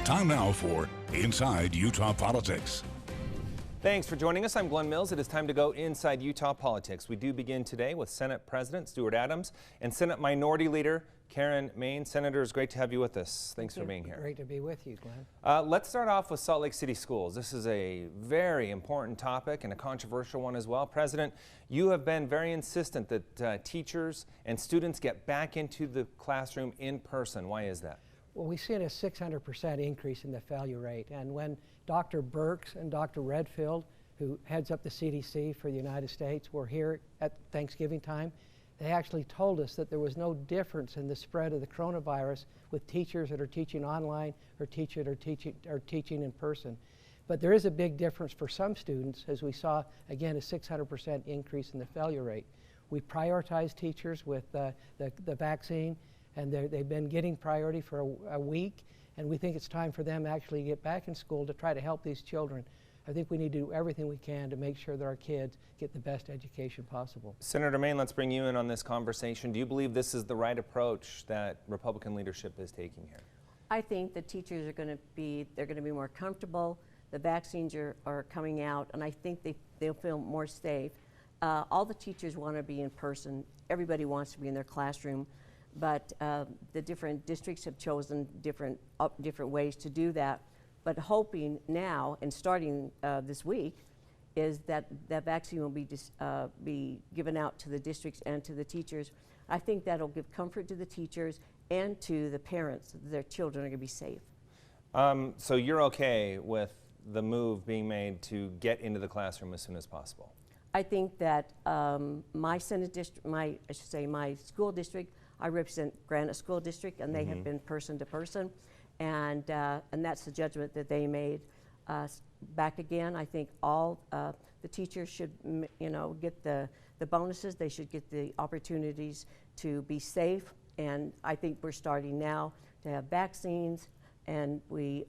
Time now for Inside Utah Politics. Thanks for joining us. I'm Glenn Mills. It is time to go inside Utah politics. We do begin today with Senate President Stuart Adams and Senate Minority Leader Karen Main. Senator, it's great to have you with us. Thanks for being here. Great to be with you, Glenn. Let's start off with Salt Lake City schools. This is a very important topic and a controversial one as well. President, you have been very insistent that teachers and students get back into the classroom in person. Why is that? Well, we've seen a 600% increase in the failure rate. And when Dr. Birx and Dr. Redfield, who heads up the CDC for the United States, were here at Thanksgiving time, they actually told us that there was no difference in the spread of the coronavirus with teachers that are teaching online or teaching in person. But there is a big difference for some students, as we saw, again, a 600% increase in the failure rate. We prioritize teachers with the vaccine, and they've been getting priority for a week, and we think it's time for them actually to get back in school to try to help these children. I think we need to do everything we can to make sure that our kids get the best education possible. Senator Main, let's bring you in on this conversation. Do you believe this is the right approach that Republican leadership is taking here? I think the teachers are going to be more comfortable. The vaccines are coming out, and I think they'll feel more safe. All the teachers want to be in person. Everybody wants to be in their classroom. But the different districts have chosen different ways to do that. But hoping now, and starting this week, is that that vaccine will be given out to the districts and to the teachers. I think that'll give comfort to the teachers and to the parents that their children are going to be safe. So you're okay with the move being made to get into the classroom as soon as possible? I think that my Senate district, my school district, I represent Granite School District, and they have been person to person, and that's the judgment that they made. Back again, I think all the teachers should, get the bonuses. They should get the opportunities to be safe, and I think we're starting now to have vaccines, and we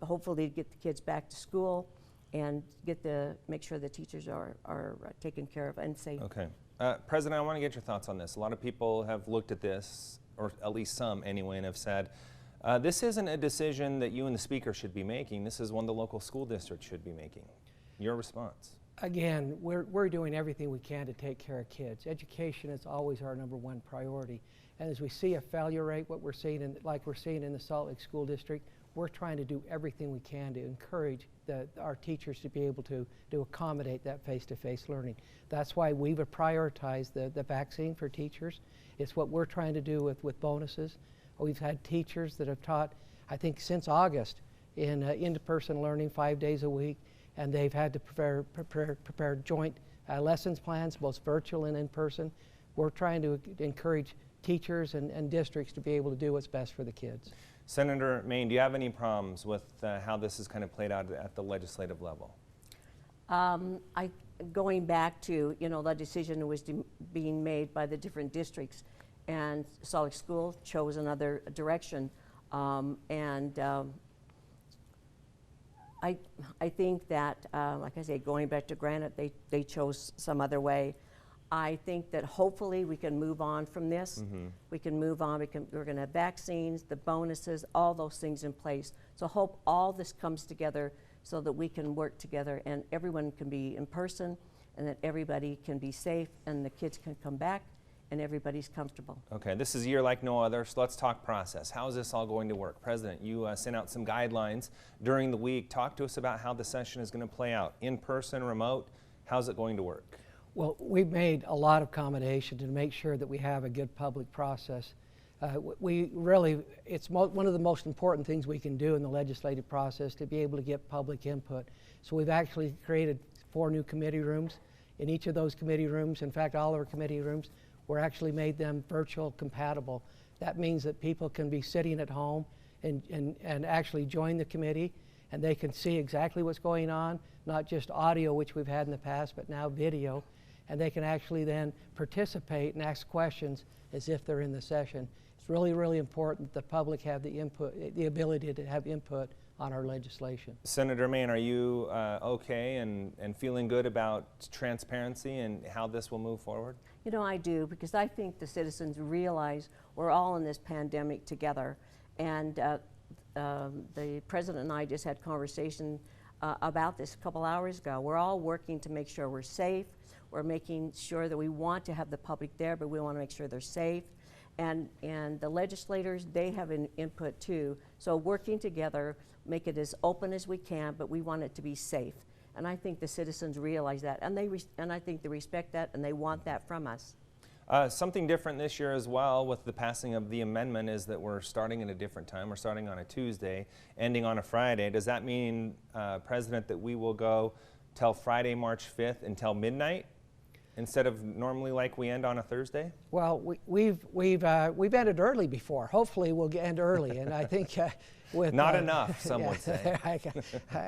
hopefully get the kids back to school and make sure the teachers are taken care of and safe. Okay. President, I want to get your thoughts on this. A lot of people have looked at this, or at least some anyway, and have said, this isn't a decision that you and the Speaker should be making. This is one the local school district should be making. Your response? Again, we're doing everything we can to take care of kids. Education is always our #1 priority. And as we see a failure rate, what we're seeing, like we're seeing in the Salt Lake School District, we're trying to do everything we can to encourage our teachers to be able to accommodate that face-to-face learning. That's why we've prioritized the vaccine for teachers. It's what we're trying to do with bonuses. We've had teachers that have taught, I think, since August in in-person learning 5 days a week, and they've had to prepare joint lessons plans, both virtual and in person. We're trying to encourage teachers and districts to be able to do what's best for the kids. Senator Main, do you have any problems with how this is kind of played out at the legislative level? Going back to, the decision that was being made by the different districts, and Salt Lake School chose another direction. I think that, like I say, going back to Granite, they chose some other way. I think that hopefully we can move on from this. We can move on. We're going to have vaccines, the bonuses, all those things in place. So hope all this comes together so that we can work together and everyone can be in person and that everybody can be safe and the kids can come back and everybody's comfortable. Okay, this is a year like no other, so let's talk process. How is this all going to work? President, you sent out some guidelines during the week. Talk to us about how the session is going to play out. In person, remote, how's it going to work? Well, we've made a lot of accommodation to make sure that we have a good public process. It's one of the most important things we can do in the legislative process to be able to get public input. So we've actually created 4 new committee rooms. In each of those committee rooms, in fact, all of our committee rooms, we're actually made them virtual compatible. That means that people can be sitting at home and actually join the committee, and they can see exactly what's going on, not just audio, which we've had in the past, but now video. And they can actually then participate and ask questions as if they're in the session. It's really, really important that the public have the ability to have input on our legislation. Senator Main, are you okay and feeling good about transparency and how this will move forward? You know, I do, because I think the citizens realize we're all in this pandemic together, and the president and I just had conversation about this a couple hours ago. We're all working to make sure we're safe. We're making sure that we want to have the public there, but we want to make sure they're safe. And the legislators, they have an input too. So working together, make it as open as we can, but we want it to be safe. And I think the citizens realize that, and I think they respect that, and they want that from us. Something different this year as well with the passing of the amendment is that we're starting at a different time. We're starting on a Tuesday, ending on a Friday. Does that mean, President, that we will go till Friday, March 5th until midnight instead of normally like we end on a Thursday? Well, we've ended early before. Hopefully we'll end early, and I think with not enough, some would say.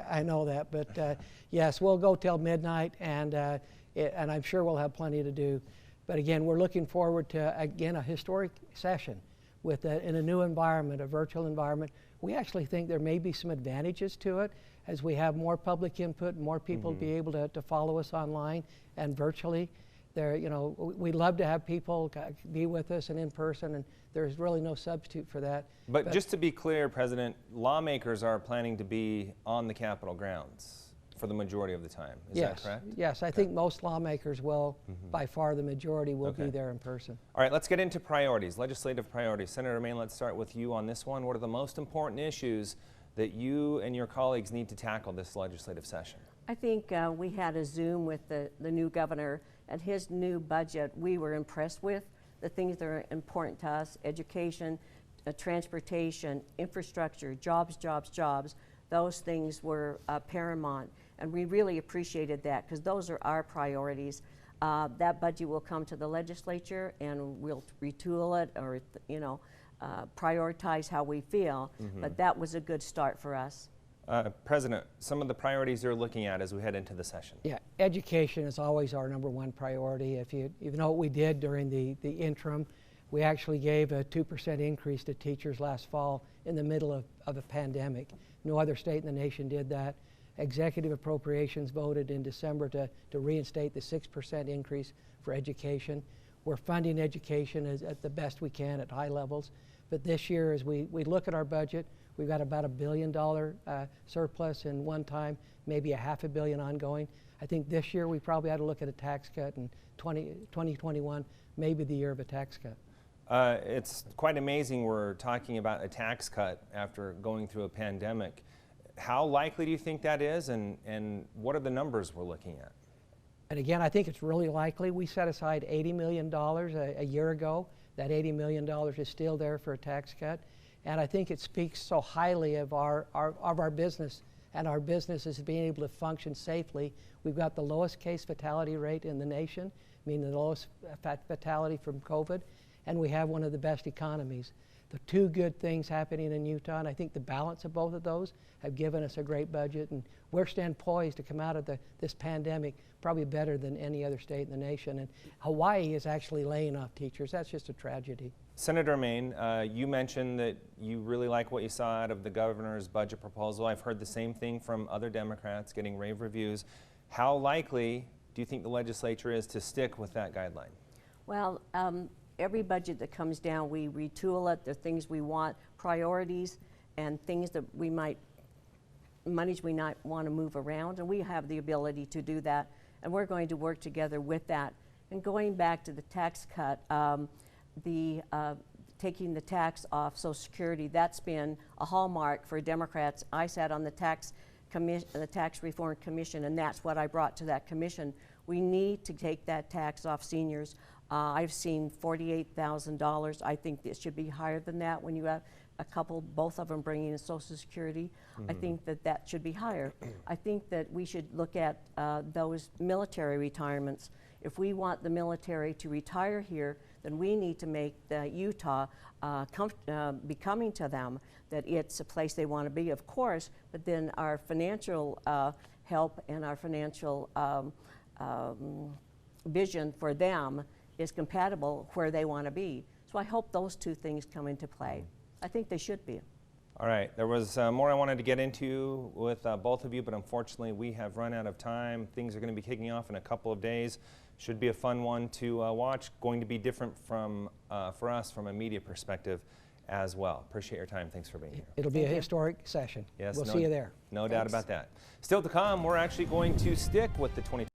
I know that, but yes, we'll go till midnight, and I'm sure we'll have plenty to do. But again, we're looking forward to, again, a historic session with in a new environment, a virtual environment. We actually think there may be some advantages to it as we have more public input, more people be able to follow us online and virtually. We love to have people be with us and in person, and there's really no substitute for that. But just to be clear, President, lawmakers are planning to be on the Capitol grounds for the majority of the time. Is that correct? Yes, I think most lawmakers will, by far the majority will be there in person. All right, let's get into priorities, legislative priorities. Senator Maine, let's start with you on this one. What are the most important issues that you and your colleagues need to tackle this legislative session? I think we had a Zoom with the new governor, and his new budget we were impressed with. The things that are important to us: education, transportation, infrastructure, jobs, jobs, jobs. Those things were paramount, and we really appreciated that because those are our priorities. That budget will come to the legislature, and we'll retool it or prioritize how we feel, but that was a good start for us. President, some of the priorities you're looking at as we head into the session. Yeah, education is always our #1 priority. If you know what we did during the interim, we actually gave a 2% increase to teachers last fall in the middle of a pandemic. No other state in the nation did that. Executive appropriations voted in December to reinstate the 6% increase for education. We're funding education at the best we can at high levels. But this year, as we look at our budget, we've got about $1 billion surplus in one time, maybe $500 million ongoing. I think this year we probably ought to look at a tax cut, and 2021 may be the year of a tax cut. It's quite amazing we're talking about a tax cut after going through a pandemic. How likely do you think that is, and what are the numbers we're looking at? And again, I think it's really likely. We set aside $80 million a year ago. That $80 million is still there for a tax cut. And I think it speaks so highly of our business, and our business is being able to function safely. We've got the lowest case fatality rate in the nation, meaning the lowest fatality from COVID, and we have one of the best economies. The two good things happening in Utah, and I think the balance of both of those have given us a great budget, and we're stand poised to come out of this pandemic probably better than any other state in the nation. And Hawaii is actually laying off teachers. That's just a tragedy. Senator Maine, you mentioned that you really like what you saw out of the governor's budget proposal. I've heard the same thing from other Democrats getting rave reviews. How likely do you think the legislature is to stick with that guideline? Well, every budget that comes down, we retool it. There are things we want, priorities, and things that monies we might want to move around, and we have the ability to do that, and we're going to work together with that. And going back to the tax cut, taking the tax off Social Security, that's been a hallmark for Democrats. I sat on the Tax Reform Commission, and that's what I brought to that commission. We need to take that tax off seniors. I've seen $48,000. I think it should be higher than that when you have a couple, both of them bringing in Social Security. I think that should be higher. I think that we should look at those military retirements. If we want the military to retire here, then we need to make Utah becoming to them that it's a place they want to be, of course, but then our financial help and our financial vision for them is compatible where they want to be. So I hope those two things come into play. I think they should be. All right, there was more I wanted to get into with both of you, but unfortunately we have run out of time. Things are going to be kicking off in a couple of days. Should be a fun one to watch. Going to be different from for us from a media perspective. as well. Appreciate your time. Thanks for being here. It'll be Thank a you. historic session. Yes, We'll no- see you there. No doubt Thanks. about that. Still to come, we're actually going to stick with the 20